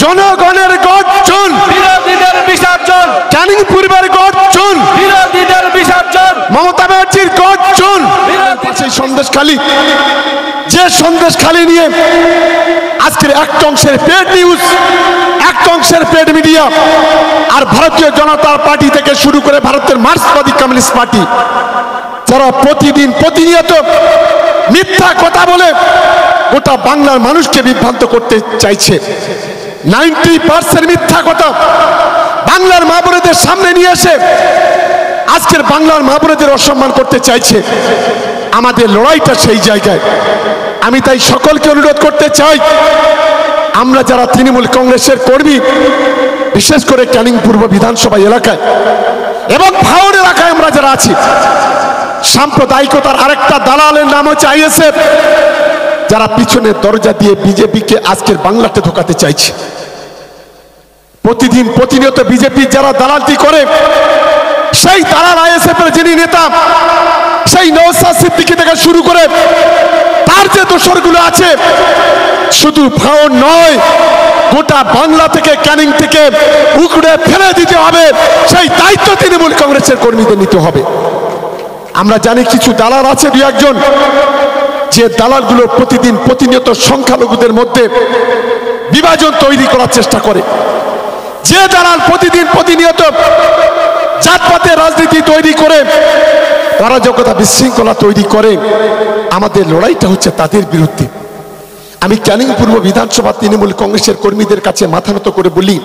জনগণের গর্জন, বিরোধীদের বিসর্জন, ক্যানিং পূর্বের গর্জন, বিরোধীদের বিসর্জন, মমতা ব্যানার্জির গর্জন। সেই সন্দেশখালী, যে সন্দেশখালী নিয়ে আজকের একটা অংশের পেড নিউজ, একটা অংশের পেড মিডিয়া আর ভারতীয় জনতা পার্টি থেকে শুরু করে ভারতের মার্ক্সবাদী কমিউনিস্ট পার্টি, যারা প্রতিদিন প্রতিনিয়ত মিথ্যা কথা বলে গোটা বাংলার মানুষকে বিভ্রান্ত করতে চাইছে। 90% মিথ্যা কথা বাংলার মা বোনেদের সামনে নিয়ে এসে আজকের বাংলার মা বোনেদের অসম্মান করতে চাইছে। আমাদের লড়াইটা সেই জায়গায়। আমি তাই সকলকে অনুরোধ করতে চাই, আমরা যারা তৃণমূল কংগ্রেসের কর্মী, বিশেষ করে ক্যানিং পূর্ব বিধানসভা এলাকায় এবং ভাওর এলাকায় আমরা যারা আছি, সাম্প্রদায়িকতার আরেকটা দালালের নাম হচ্ছে আইএসএফ, যারা পিছনের দরজা দিয়ে বিজেপিকে আজকের বাংলাতে ঢোকাতে চাইছে। প্রতিদিন প্রতিনিয়ত বিজেপি যারা দালালটি করে, সেই দালাল আইএসএফ এর যিনি নেতা, সেই নওশাদ সিদ্দিকী থেকে শুরু করে তার যে দোসরগুলো আছে, শুধু ভাওর নয়, গোটা বাংলা থেকে ক্যানিং থেকে উকড়ে ফেলে দিতে হবে। সেই দায়িত্ব তৃণমূল কংগ্রেসের কর্মীদের নিতে হবে। আমরা জানি কিছু দালাল আছে, দু একজন, যে দালালগুলো প্রতিদিন প্রতিনিয়ত সংখ্যালঘুদের মধ্যে বিভাজন তৈরি করার চেষ্টা করে, যে দালাল প্রতিদিন প্রতিনিয়ত জাতপাতের রাজনীতি তৈরি করে অরাজকতা বিশৃঙ্খলা তৈরি করে। আমাদের লড়াইটা হচ্ছে তাদের বিরুদ্ধে। আমি ক্যানিং পূর্ব বিধানসভা তৃণমূল কংগ্রেসের কর্মীদের কাছে মাথা নত করে বলি,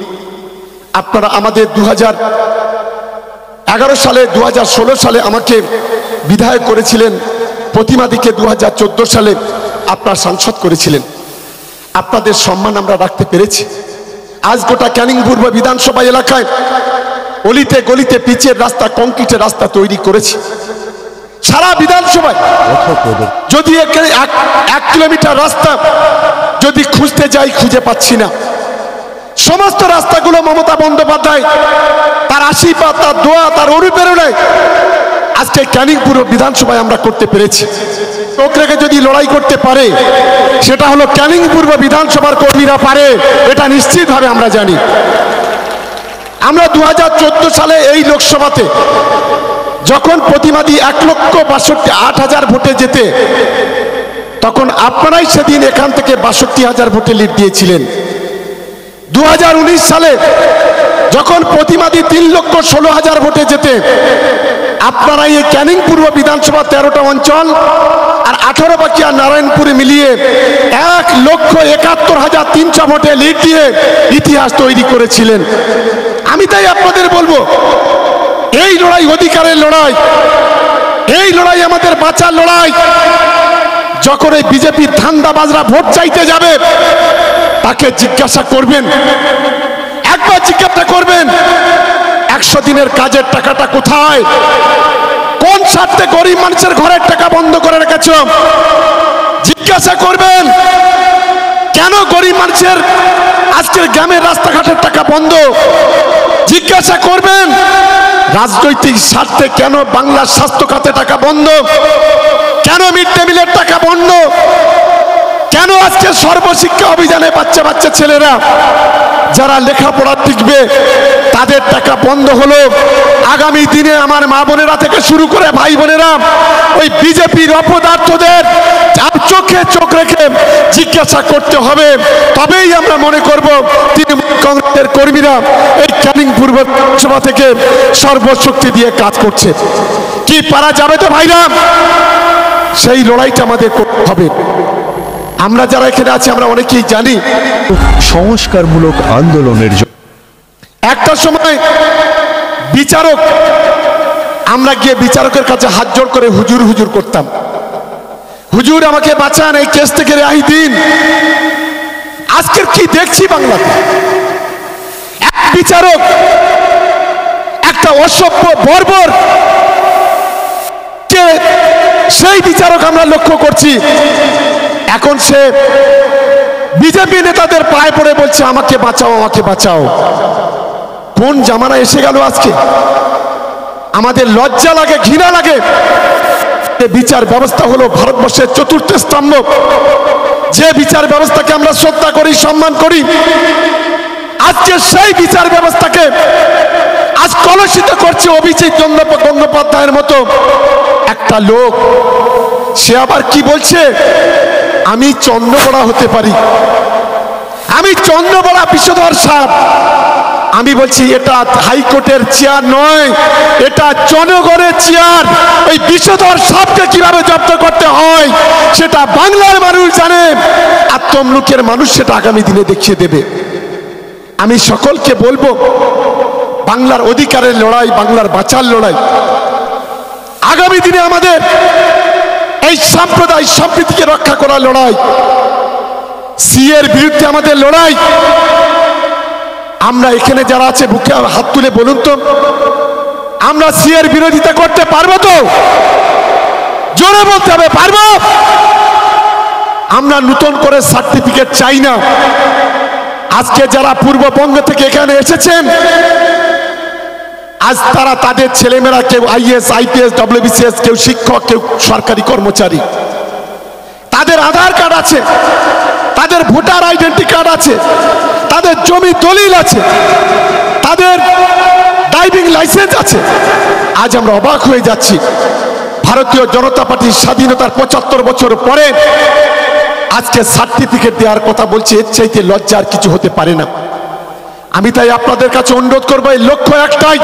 আপনারা আমাদের 2011 সালে 2016 সালে আমাকে বিধায়ক করেছিলেন, প্রতিমাদিকে 2014 সালে আপনার সাংসদ করেছিলেন। আপনাদের সম্মান আমরা রাখতে পেরেছি। আজ গোটা ক্যানিং পূর্ব বিধানসভা এলাকায় অলিতে গলিতে পিচের রাস্তা, কংক্রিটের রাস্তা তৈরি করেছি। সারা বিধানসভায় যদি 1 কিলোমিটার রাস্তা যদি খুঁজতে যাই, খুঁজে পাচ্ছি না। সমস্ত রাস্তাগুলো মমতা বন্দ্যোপাধ্যায় তার আশীর্বাদ, তার দোয়া, তার অনুপ্রেরণায় আজকে ক্যানিং পূর্ব বিধানসভায় আমরা করতে পেরেছি। চোখ রেখে যদি লড়াই করতে পারে, সেটা হলো ক্যানিং পূর্ব বিধানসভার কর্মীরা পারে, এটা নিশ্চিতভাবে আমরা জানি। আমরা 2014 সালে এই লোকসভাতে যখন প্রতিমাদি 1,62,08,000 ভোটে যেতে, তখন আপনারাই সেদিন এখান থেকে 62,000 ভোটে লিড দিয়েছিলেন। 2019 সালে যখন প্রতিমাদি 3,16,000 ভোটে যেতে, আপনারা এই ক্যানিং পূর্ব বিধানসভা 13টা অঞ্চল আর 18 বাকিয়া নারায়ণপুরে মিলিয়ে 1,71,300 ভোটে লিড দিয়ে ইতিহাস তৈরি করেছিলেন। আমি তাই আপনাদের বলবো, এই লড়াই অধিকারের লড়াই, এই লড়াই আমাদের বাঁচার লড়াই। যখন এই বিজেপির ধান্দাবাজরা ভোট চাইতে যাবে, তাকে জিজ্ঞাসা করবেন, একবার জিজ্ঞাসা করবেন, 100 দিনের কাজের টাকাটা কোথায়? কোন স্বার্থে গরিব মানুষের ঘরের টাকা বন্ধ করে রেখেছ? জিজ্ঞাসা করবেন, কেন গরিব মানুষের আজকের গ্রামের রাস্তাঘাটের টাকা বন্ধ? জিজ্ঞাসা করবেন, রাজনৈতিক স্বার্থে কেন বাংলার স্বাস্থ্য খাতে টাকা বন্ধ? কেন মিড ডে মিলের টাকা বন্ধ? কেন আজকে সর্বশিক্ষা অভিযানে বাচ্চা বাচ্চা ছেলেরা যারা লেখাপড়া শিখবে তাদের টাকা বন্ধ হলো? আগামী দিনে আমার মা বোনেরা থেকে শুরু করে ভাই বোনেরা ওই বিজেপির অপদার্থদের চোখে চোখ রেখে জিজ্ঞাসা করতে হবে। তবেই আমরা মনে করব তৃণমূল কংগ্রেসের কর্মীরা এই ক্যানিং পূর্ব সভা থেকে সর্বশক্তি দিয়ে কাজ করছে। কি পারা যাবে তো ভাইরা? সেই লড়াইটা আমাদের করতে হবে। আমরা যারা এখানে আছি, আমরা অনেকেই জানি সংস্কারমূলক আন্দোলনের একটা সময় বিচারক, আমরা গিয়ে বিচারকের কাছে হাত জোড় করে হুজুর হুজুর করতাম, হুজুর আমাকে বাঁচান, এই কেস থেকে রেহাই দিন। আজকের কি দেখছি বাংলাতে? এক বিচারক, একটা অসভ্য বর্বর, সেই বিচারক আমরা লক্ষ্য করছি এখন সে বিজেপি নেতাদের পায়ে পড়ে বলছে আমাকে বাঁচাও, আমাকে বাঁচাও। কোন জামানা এসে গেল আজকে? আমাদের লজ্জা লাগে, ঘৃণা লাগে। বিচার ব্যবস্থা হলো ভারতবর্ষের চতুর্থ স্তম্ভ। যে বিচার ব্যবস্থাকে আমরা শ্রদ্ধা করি, সম্মান করি, আজকে সেই বিচার ব্যবস্থাকে আজ কলুষিত করছে অভিজিৎ গঙ্গোপাধ্যায়ের মতো একটা লোক। সে আবার কি বলছে, আমি চন্দ্রবড়া হতে পারি, আমি চন্দ্রবড়া বিষধর সাপ। আমি বলছি এটা হাইকোর্টের চেয়ার নয়, এটা জনগণের চেয়ার। ওই বিষধর সাপকে কিভাবে জব্দ করতে হয় সেটা বাংলার মানুষ জানে, আর তমলুকের মানুষ সেটা আগামী দিনে দেখিয়ে দেবে। আমি সকলকে বলবো, বাংলার অধিকারের লড়াই, বাংলার বাঁচার লড়াই, আগামী দিনে আমাদের এই সম্প্রদায় সম্প্রীতিকে রক্ষা করার লড়াই, সিএর বিরুদ্ধে আমাদের লড়াই। আমরা এখানে যারা আছে বুকে হাত তুলে বলুন তো, আমরা সিএর বিরোধিতা করতে পারবো তো? জোরে বলতে হবে, পারবো? আমরা নতুন করে সার্টিফিকেট চাই না। আজকে যারা পূর্ববঙ্গ থেকে এখানে এসেছেন, আজ তারা তাদের ছেলেমেয়েরা কেউ আইএস, আইপিএস, ডব্লিউবিসিএস, কেউ শিক্ষক, কেউ সরকারি কর্মচারী, তাদের আধার কার্ড আছে, তাদের ভোটার আইডেন্টি কার্ড আছে, তাদের জমি দলিল আছে, তাদের ড্রাইভিং লাইসেন্স আছে। আজ আমরা অবাক হয়ে যাচ্ছি, ভারতীয় জনতা পার্টির স্বাধীনতার ৭৫ বছর পরে আজকে সার্টিফিকেট দেওয়ার কথা বলছে। এর চাইতে লজ্জার কিছু হতে পারে না। আমি তাই আপনাদের কাছে অনুরোধ করবো, এই লক্ষ্য একটাই,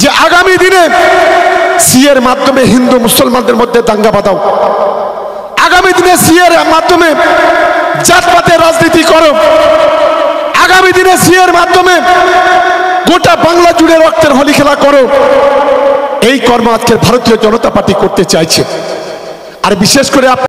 যে আগামী দিনে সিএর মাধ্যমে হিন্দু মুসলমানদের মধ্যে দাঙ্গা বাঁধাও, আগামী দিনে সিএর মাধ্যমে জাতপাতের রাজনীতি করো, আগামী দিনে সিএর মাধ্যমে গোটা বাংলা জুড়ে রক্তের হোলি খেলা করো। এই কর্ম আজকের ভারতীয় জনতা পার্টি করতে চাইছে। আর বিশেষ করে